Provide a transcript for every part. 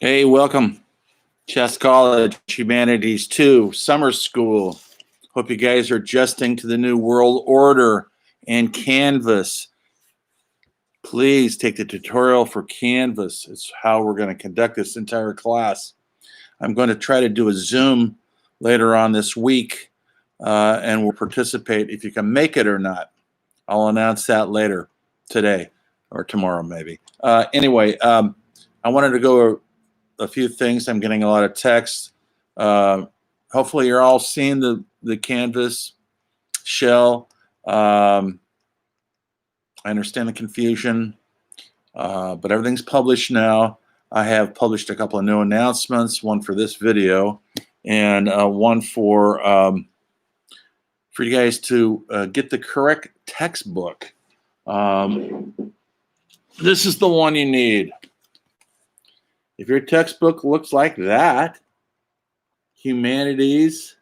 Hey, welcome. Shasta College, Humanities 2, Summer School. Hope you guys are adjusting to the new world order and Canvas. Please take the tutorial for Canvas. It's how we're going to conduct this entire class. I'm going to try to do a Zoom later on this week, and we'll participate if you can make it or not. I'll announce that later today or tomorrow maybe. Anyway, I wanted to go over a few things. I'm getting a lot of texts. Hopefully you're all seeing the Canvas shell. I understand the confusion, but everything's published now. I have published a couple of new announcements, one for this video and one for you guys to get the correct textbook. This is the one you need. If your textbook looks like that, Humanities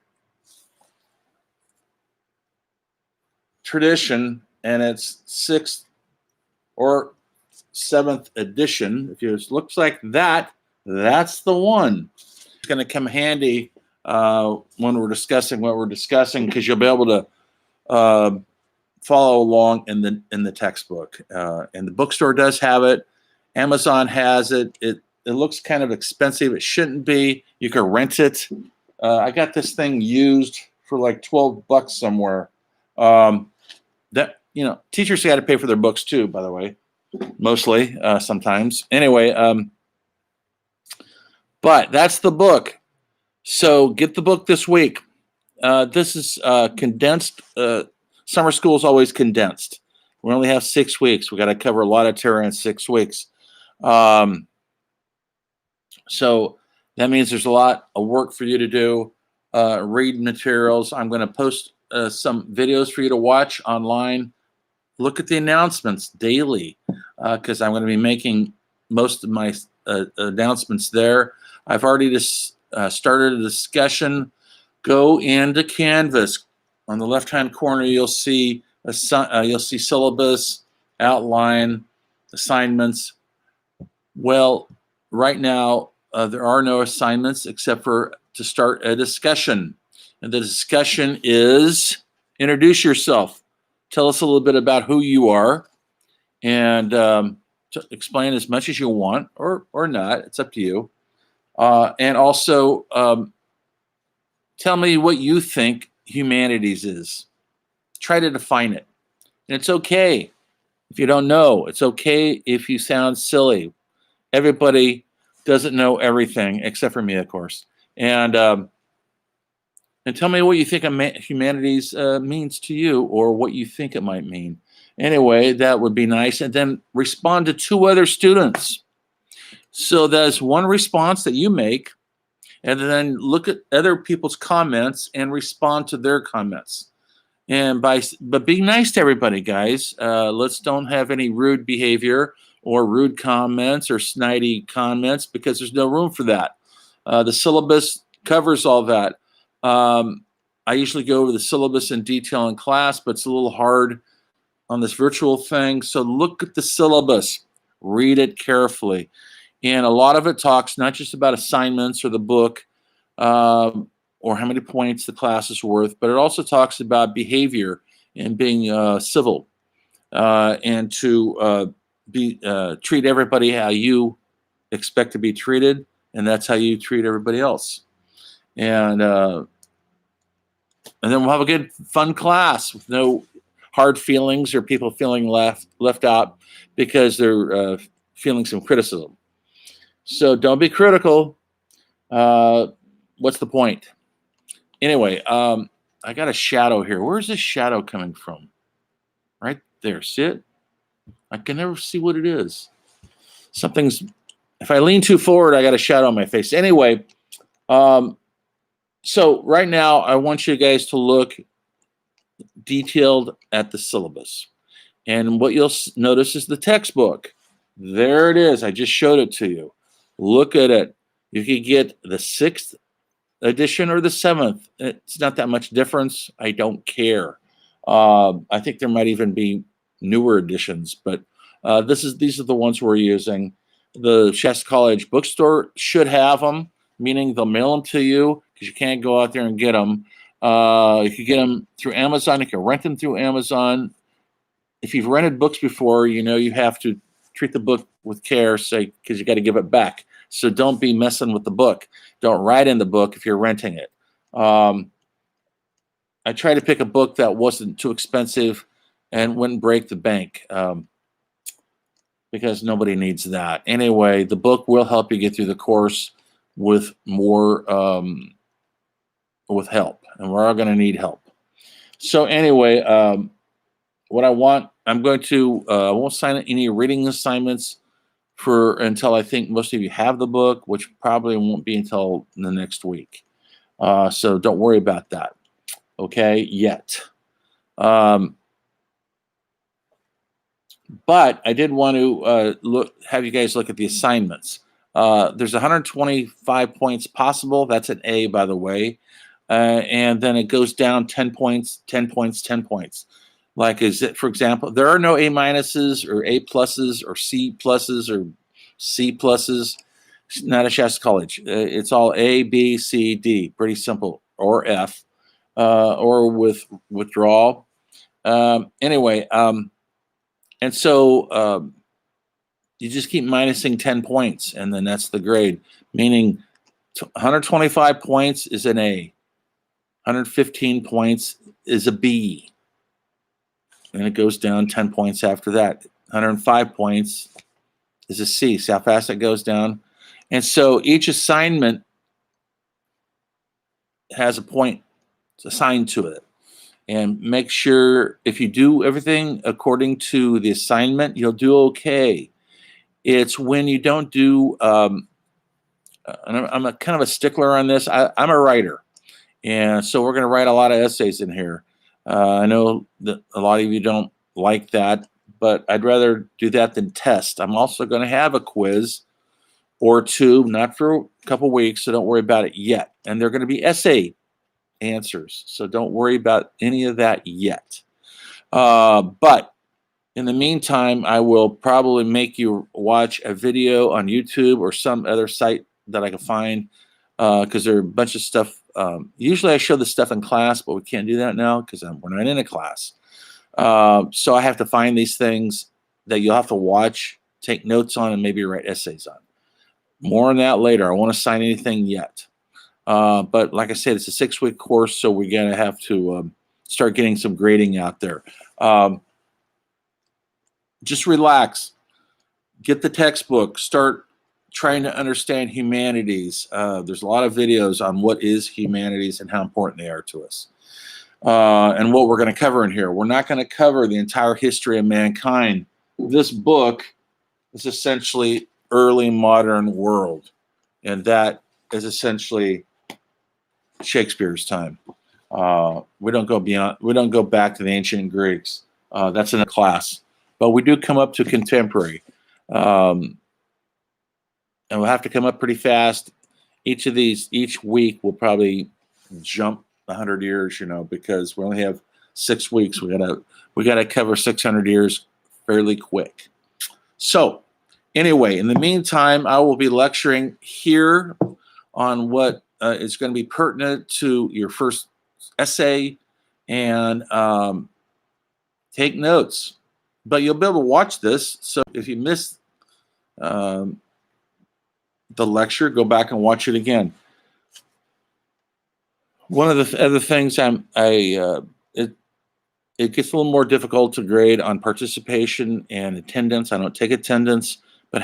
Tradition, and it's 6th or 7th edition, if it looks like that, that's the one. It's going to come handy when we're discussing what we're discussing, because you'll be able to follow along in the textbook. And the bookstore does have it. Amazon has it. It looks kind of expensive. It shouldn't be. You can rent it. I got this thing used for like $12 somewhere. Teachers got to pay for their books too, by the way, mostly sometimes. Anyway, but that's the book. So get the book this week. This is condensed. Summer school is always condensed. We only have 6 weeks. We got to cover a lot of terrain in 6 weeks. So that means there's a lot of work for you to do. Read materials. I'm going to post some videos for you to watch online. Look at the announcements daily, because I'm going to be making most of my announcements there. I've already started a discussion. Go into Canvas. On the left-hand corner, you'll see syllabus, outline, assignments. Well, right now, there are no assignments except for to start a discussion. And the discussion is introduce yourself. Tell us a little bit about who you are, and to explain as much as you want or not. It's up to you. And also tell me what you think humanities is. Try to define it. And it's okay if you don't know. It's okay if you sound silly. Everybody doesn't know everything except for me, of course. And tell me what you think humanities means to you, or what you think it might mean. Anyway, that would be nice. And then respond to 2 other students. So there's one response that you make, and then look at other people's comments and respond to their comments. But be nice to everybody, guys. Let's don't have any rude behavior or rude comments or snidey comments, because there's no room for that. The syllabus covers all that. I usually go over the syllabus in detail in class, but it's a little hard on this virtual thing. So look at the syllabus, read it carefully. And a lot of it talks not just about assignments or the book or how many points the class is worth, but it also talks about behavior and being civil and to treat everybody how you expect to be treated, and that's how you treat everybody else. And then we'll have a good, fun class with no hard feelings or people feeling left out because they're feeling some criticism. So don't be critical. What's the point? Anyway, I got a shadow here. Where's this shadow coming from? Right there. See it? I can never see what it is. If I lean too forward, I got a shadow on my face. Anyway, so right now I want you guys to look detailed at the syllabus. And what you'll notice is the textbook. There it is. I just showed it to you. Look at it. You could get the 6th edition or the 7th. It's not that much difference. I don't care. I think there might even be newer editions, but these are the ones we're using. The Shasta College bookstore should have them, meaning they'll mail them to you because you can't go out there and get them. You can get them through Amazon. You can rent them through Amazon. If you've rented books before, you know you have to treat the book with care, say, because you got to give it back. So don't be messing with the book. Don't write in the book if you're renting it. I tried to pick a book that wasn't too expensive and wouldn't break the bank, because nobody needs that. Anyway, the book will help you get through the course with more, with help, and we're all going to need help. So anyway, what I want, I'm going to, I won't sign any reading assignments until I think most of you have the book, which probably won't be until the next week. So don't worry about that. Okay, yet. But I did want to have you guys look at the assignments. There's 125 points possible. That's an A, by the way. And then it goes down 10 points, 10 points, 10 points. Like, for example, there are no A minuses or A pluses or C pluses or C pluses. Not at Shasta College. It's all A, B, C, D. Pretty simple. Or F. Or with withdrawal. Anyway, and so you just keep minusing 10 points, and then that's the grade. Meaning 125 points is an A. 115 points is a B. And it goes down 10 points after that. 105 points is a C. See how fast it goes down? And so each assignment has a point assigned to it. And make sure if you do everything according to the assignment, you'll do okay. It's when you don't do, and I'm a kind of a stickler on this. I'm a writer. And so we're going to write a lot of essays in here. I know that a lot of you don't like that, but I'd rather do that than test. I'm also going to have a quiz or two, not for a couple weeks, so don't worry about it yet. And they're going to be essay answers, so don't worry about any of that yet. But in the meantime, I will probably make you watch a video on YouTube or some other site that I can find, because there are a bunch of stuff. Usually I show the stuff in class, but we can't do that now because we're not in a class. So I have to find these things that you'll have to watch, take notes on, and maybe write essays on. More on that later. I won't assign anything yet. But like I said, it's a 6-week course, so we're going to have to start getting some grading out there. Just relax. Get the textbook. Start trying to understand humanities. There's a lot of videos on what is humanities and how important they are to us. And what we're going to cover in here. We're not going to cover the entire history of mankind. This book is essentially early modern world, and that is essentially Shakespeare's time. We don't go back to the ancient Greeks. That's in a class, but we do come up to contemporary. And we'll have to come up pretty fast. Each week will probably jump 100 years, because we only have 6 weeks. We gotta cover 600 years fairly quick. So anyway, in the meantime, I will be lecturing here on what is going to be pertinent to your first essay, and take notes. But you'll be able to watch this. So if you missed the lecture, go back and watch it again. One of the other things it gets a little more difficult to grade on participation and attendance. I don't take attendance, but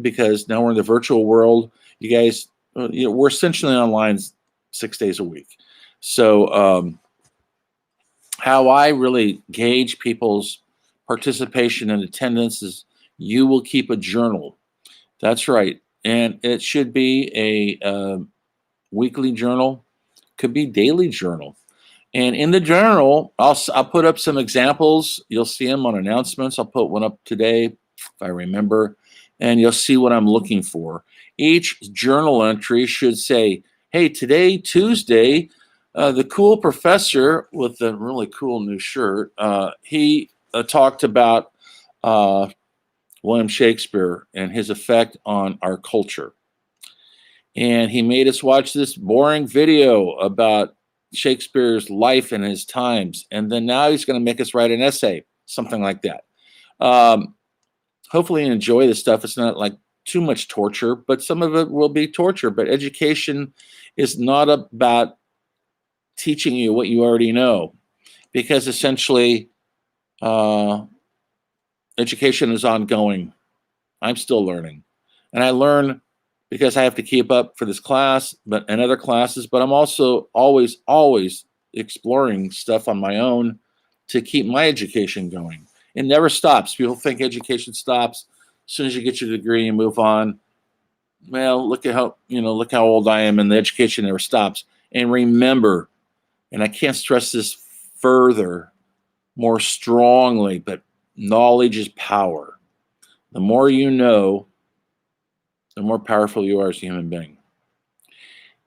because now we're in the virtual world, you guys, we're essentially online 6 days a week. So how I really gauge people's participation and attendance is you will keep a journal. That's right. And it should be a weekly journal, could be daily journal. And in the journal, I'll put up some examples. You'll see them on announcements. I'll put one up today, if I remember, and you'll see what I'm looking for. Each journal entry should say, hey, today, Tuesday, the cool professor with the really cool new shirt, he talked about William Shakespeare and his effect on our culture. And he made us watch this boring video about Shakespeare's life and his times. And then now he's going to make us write an essay, something like that. Hopefully you enjoy this stuff. It's not like too much torture, but some of it will be torture. But education is not about teaching you what you already know, because essentially education is ongoing. I'm still learning, and I learn because I have to keep up for this class, but and other classes. But I'm also always exploring stuff on my own to keep my education going. It never stops. People think education stops as soon as you get your degree and move on. Well, look how old I am, and the education never stops. And remember, and I can't stress this further, more strongly, but knowledge is power. The more you know, the more powerful you are as a human being.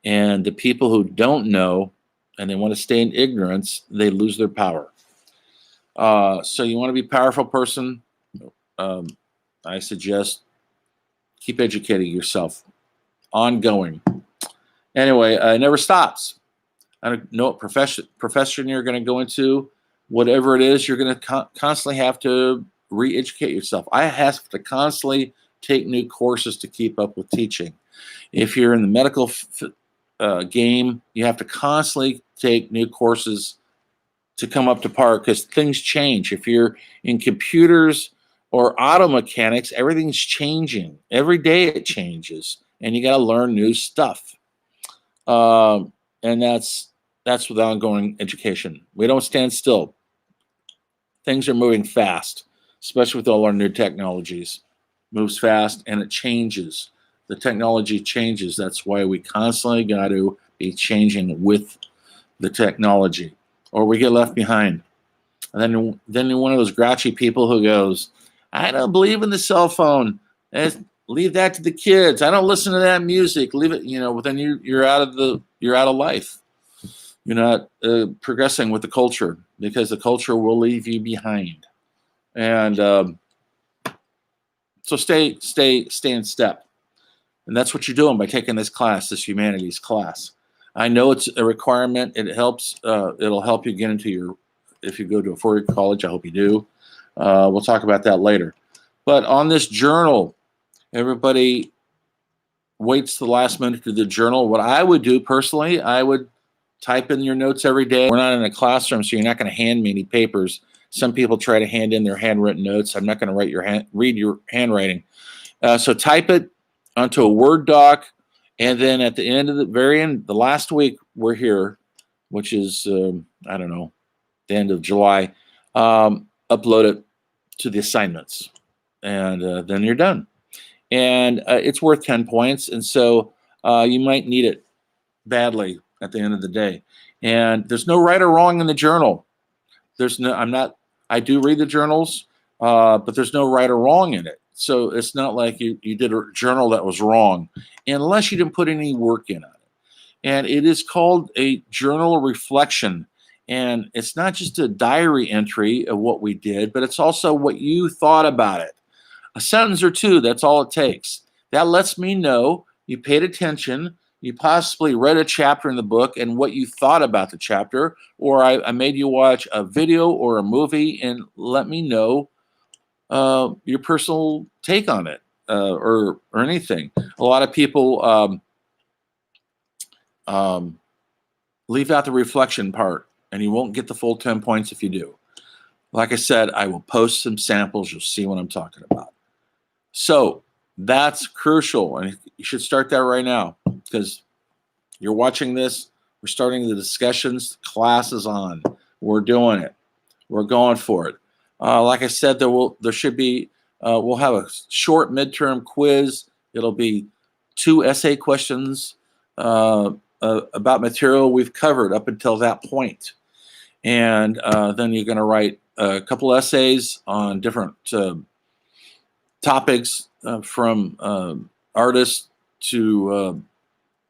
And the people who don't know and they want to stay in ignorance, they lose their power. So you want to be a powerful person, I suggest keep educating yourself. Ongoing. Anyway, it never stops. I don't know what profession you're going to go into. Whatever it is, you're going to constantly have to re-educate yourself. I have to constantly take new courses to keep up with teaching. If you're in the medical game, you have to constantly take new courses to come up to par because things change. If you're in computers or auto mechanics, everything's changing. Every day it changes, and you got to learn new stuff. And that's with ongoing education. We don't stand still. Things are moving fast, especially with all our new technologies. Moves fast and it changes. The technology changes. That's why we constantly got to be changing with the technology, or we get left behind. And then you're one of those grouchy people who goes, "I don't believe in the cell phone. Leave that to the kids. I don't listen to that music. Leave it." But then you're out of life. You're not progressing with the culture because the culture will leave you behind. And so stay in step. And that's what you're doing by taking this class, this humanities class. I know it's a requirement. It helps. It'll help you get into if you go to a four-year college. I hope you do. We'll talk about that later. But on this journal, everybody waits the last minute to do the journal. What I would do personally, I would type in your notes every day. We're not in a classroom, so you're not going to hand me any papers. Some people try to hand in their handwritten notes. I'm not going to read your handwriting. So type it onto a Word doc, and then at the end of the last week we're here, which is the end of July. Upload it to the assignments, and then you're done. And it's worth 10 points, and so you might need it badly at the end of the day. And there's no right or wrong in the journal. I do read the journals, but there's no right or wrong in it. So it's not like you did a journal that was wrong, unless you didn't put any work in on it. And it is called a journal reflection. And it's not just a diary entry of what we did, but it's also what you thought about it. A sentence or two, that's all it takes. That lets me know you paid attention, you possibly read a chapter in the book and what you thought about the chapter, or I made you watch a video or a movie and let me know your personal take on it or anything. A lot of people leave out the reflection part, and you won't get the full 10 points if you do. Like I said, I will post some samples. You'll see what I'm talking about. So that's crucial, and you should start that right now because you're watching this. We're starting the discussions. Class is on. We're doing it. We're going for it. Like I said, there should be. We'll have a short midterm quiz. It'll be 2 essay questions about material we've covered up until that point, and then you're going to write a couple essays on different topics from artists to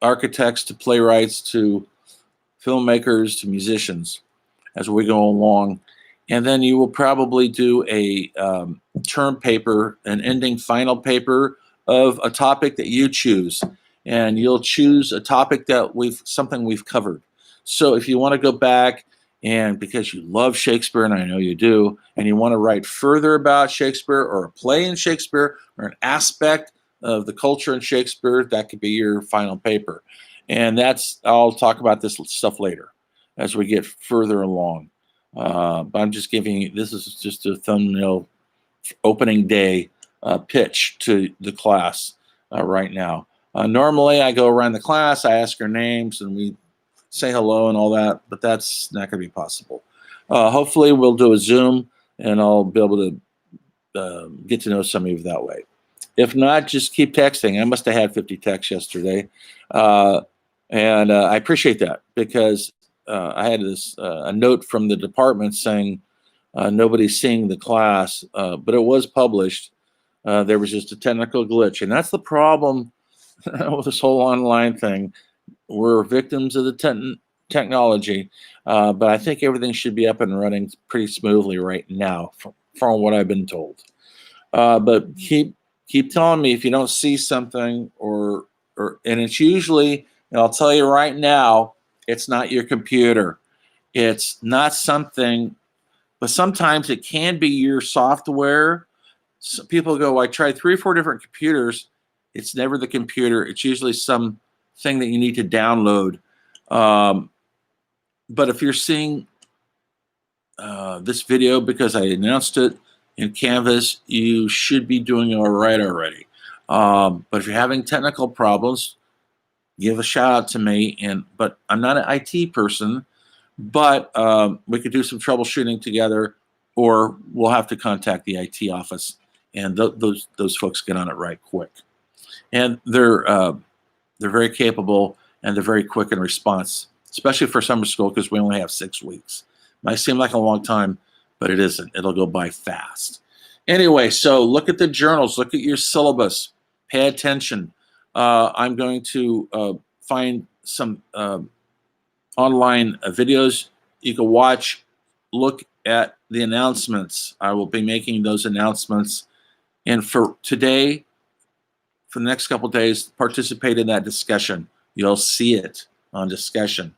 architects to playwrights to filmmakers to musicians as we go along. And then you will probably do a term paper, an ending final paper of a topic that you choose. And you'll choose a topic that something we've covered. So if you want to go back and because you love Shakespeare, and I know you do, and you want to write further about Shakespeare or a play in Shakespeare or an aspect of the culture in Shakespeare, that could be your final paper. And I'll talk about this stuff later as we get further along. But I'm just giving you, this is just a thumbnail opening day pitch to the class right now. Normally I go around the class, I ask her names and we say hello and all that, but that's not going to be possible. Hopefully we'll do a Zoom and I'll be able to get to know some of you that way. If not, just keep texting. I must have had 50 texts yesterday. And I appreciate that because I had a note from the department saying nobody's seeing the class, but it was published. There was just a technical glitch. And that's the problem with this whole online thing. We're victims of the technology, but I think everything should be up and running pretty smoothly right now from what I've been told. But keep telling me if you don't see something and it's usually, and I'll tell you right now, it's not your computer. It's not something, but sometimes it can be your software. So people go, I tried 3 or 4 different computers. It's never the computer. It's usually some thing that you need to download. But if you're seeing this video because I announced it in Canvas, you should be doing all right already. But if you're having technical problems, give a shout out to me. But I'm not an IT person, but we could do some troubleshooting together, or we'll have to contact the IT office, and those folks get on it right quick. And they're very capable and they're very quick in response, especially for summer school because we only have 6 weeks. Might seem like a long time, but it isn't. It'll go by fast. Anyway, so look at the journals, look at your syllabus, pay attention. I'm going to find some online videos you can watch. Look at the announcements. I will be making those announcements. And for today, for the next couple of days, participate in that discussion. You'll see it on discussion.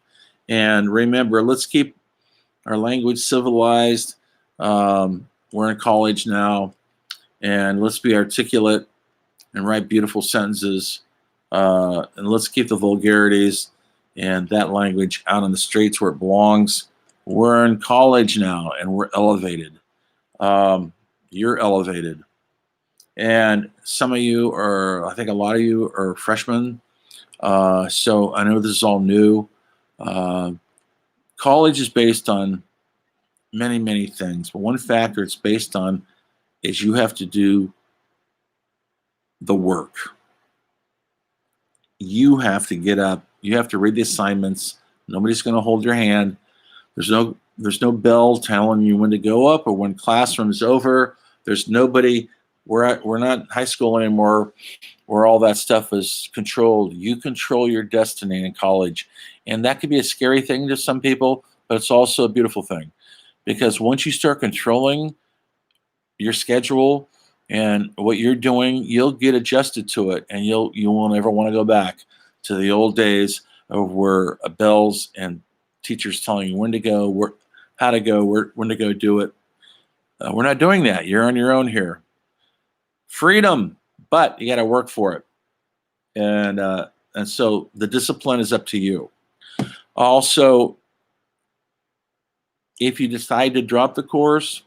And remember, let's keep our language civilized. We're in college now, and let's be articulate and write beautiful sentences. And let's keep the vulgarities and that language out on the streets where it belongs. We're in college now, and we're elevated. You're elevated. And some of you I think a lot of you are freshmen. So I know this is all new. College is based on many, many things. But one factor it's based on is you have to do the work. You have to get up. You have to read the assignments. Nobody's going to hold your hand. There's no bell telling you when to go up or when classroom's over. There's nobody. We're not high school anymore where all that stuff is controlled. You control your destiny in college. And that could be a scary thing to some people, but it's also a beautiful thing. Because once you start controlling your schedule and what you're doing, you'll get adjusted to it, and you won't ever want to go back to the old days of where bells and teachers telling you when to go, how to go, when to go do it. We're not doing that. You're on your own here. Freedom, but you got to work for it. And so the discipline is up to you. Also, if you decide to drop the course,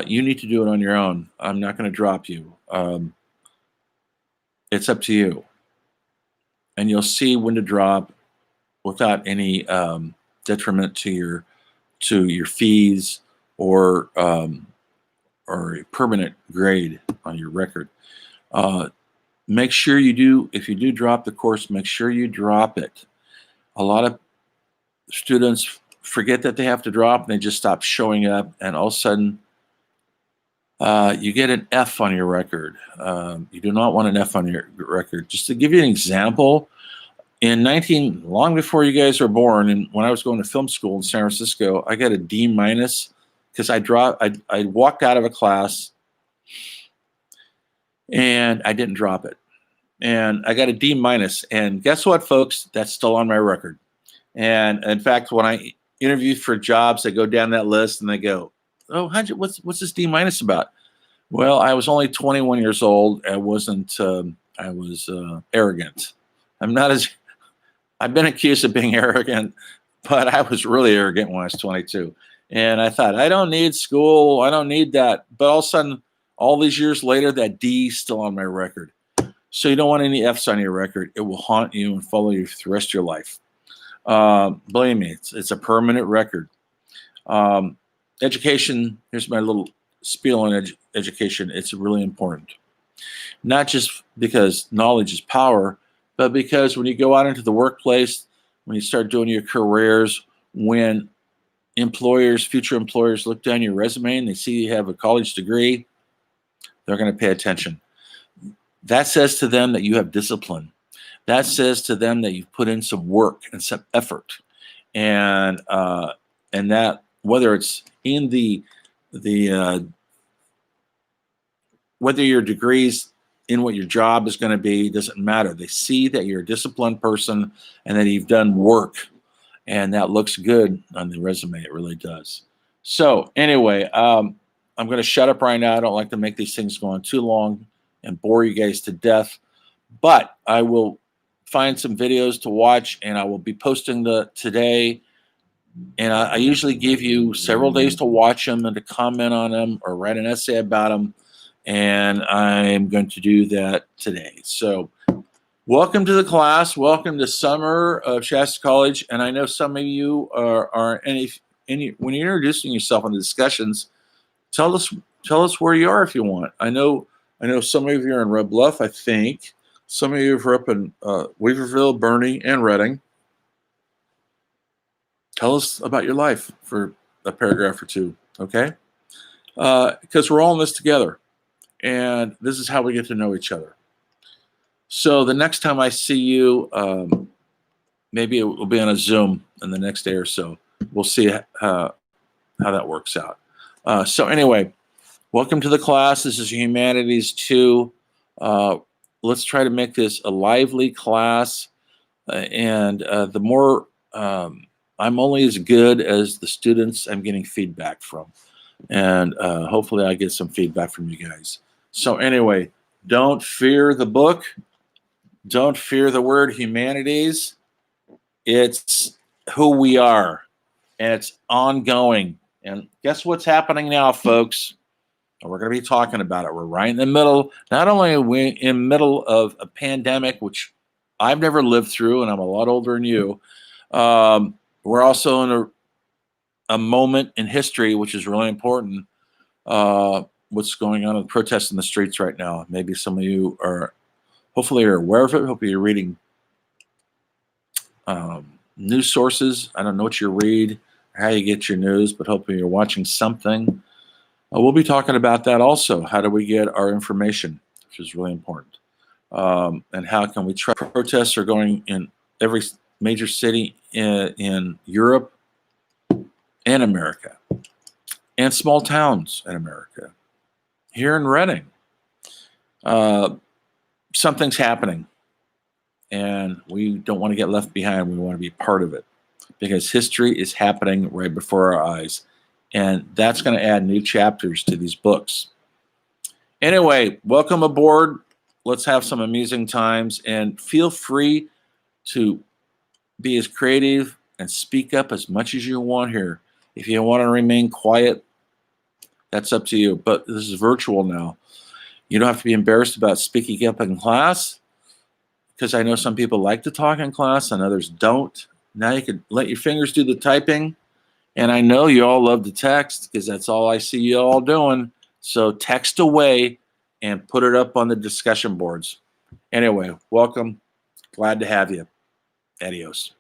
you need to do it on your own. I'm not going to drop you. It's up to you. And you'll see when to drop without any detriment to your fees or a permanent grade on your record. Make sure you do, if you do drop the course, make sure you drop it. A lot of students forget that they have to drop and they just stop showing up, and all of a sudden you get an F on your record. You do not want an F on your record. Just to give you an example, long before you guys were born, and when I was going to film school in San Francisco, I got a D minus because I walked out of a class and I didn't drop it. And I got a D minus. And guess what, folks? That's still on my record. And in fact, when I interview for jobs, I go down that list and they go, "Oh, what's this D minus about?" Well, I was only 21 years old. I wasn't. I was arrogant. I've been accused of being arrogant, but I was really arrogant when I was 22. And I thought, I don't need school. I don't need that. But all of a sudden, all these years later, that D is still on my record. So you don't want any F's on your record. It will haunt you and follow you for the rest of your life. Believe me, it's a permanent record. Education, here's my little spiel on education. It's really important. Not just because knowledge is power, but because when you go out into the workplace, when you start doing your careers, when future employers look down your resume and they see you have a college degree, they're going to pay attention. That says to them that you have discipline. That says to them that you've put in some work and some effort, and that whether it's in whether your degrees in what your job is going to be doesn't matter. They see that you're a disciplined person and that you've done work, and that looks good on the resume. It really does. So anyway, I'm going to shut up right now. I don't like to make these things go on too long and bore you guys to death, but I will find some videos to watch, and I will be posting today. And I usually give you several days to watch them and to comment on them or write an essay about them. And I'm going to do that today. So welcome to the class. Welcome to summer of Shasta College. And I know some of you are when you're introducing yourself in the discussions, tell us where you are if you want. I know some of you are in Red Bluff, I think. Some of you are up in Weaverville, Bernie, and Redding. Tell us about your life for a paragraph or two, okay? Because we're all in this together. And this is how we get to know each other. So the next time I see you, maybe it will be on a Zoom in the next day or so. We'll see how that works out. So anyway, welcome to the class. This is Humanities 2. Let's try to make this a lively class. And the more, I'm only as good as the students I'm getting feedback from. And hopefully I get some feedback from you guys. So anyway, don't fear the book. Don't fear the word humanities. It's who we are, and it's ongoing. And guess what's happening now, folks? We're going to be talking about it. We're right in the middle. Not only are we in the middle of a pandemic, which I've never lived through, and I'm a lot older than you. We're also in a moment in history, which is really important. What's going on in protests in the streets right now. Maybe some of you hopefully you're aware of it. Hopefully you're reading news sources. I don't know what you read, or how you get your news, but hopefully you're watching something. We'll be talking about that also. How do we get our information, which is really important. And how can we try? Protests are going in every major city in Europe and America, and small towns in America. Here in Redding, something's happening, and we don't want to get left behind. We want to be part of it because history is happening right before our eyes, and that's going to add new chapters to these books. Anyway, welcome aboard. Let's have some amusing times, and feel free to be as creative and speak up as much as you want here. If you want to remain quiet, that's up to you. But this is virtual now. You don't have to be embarrassed about speaking up in class, because I know some people like to talk in class and others don't. Now you can let your fingers do the typing. And I know you all love to text, because that's all I see you all doing. So text away and put it up on the discussion boards. Anyway, welcome. Glad to have you. Adios.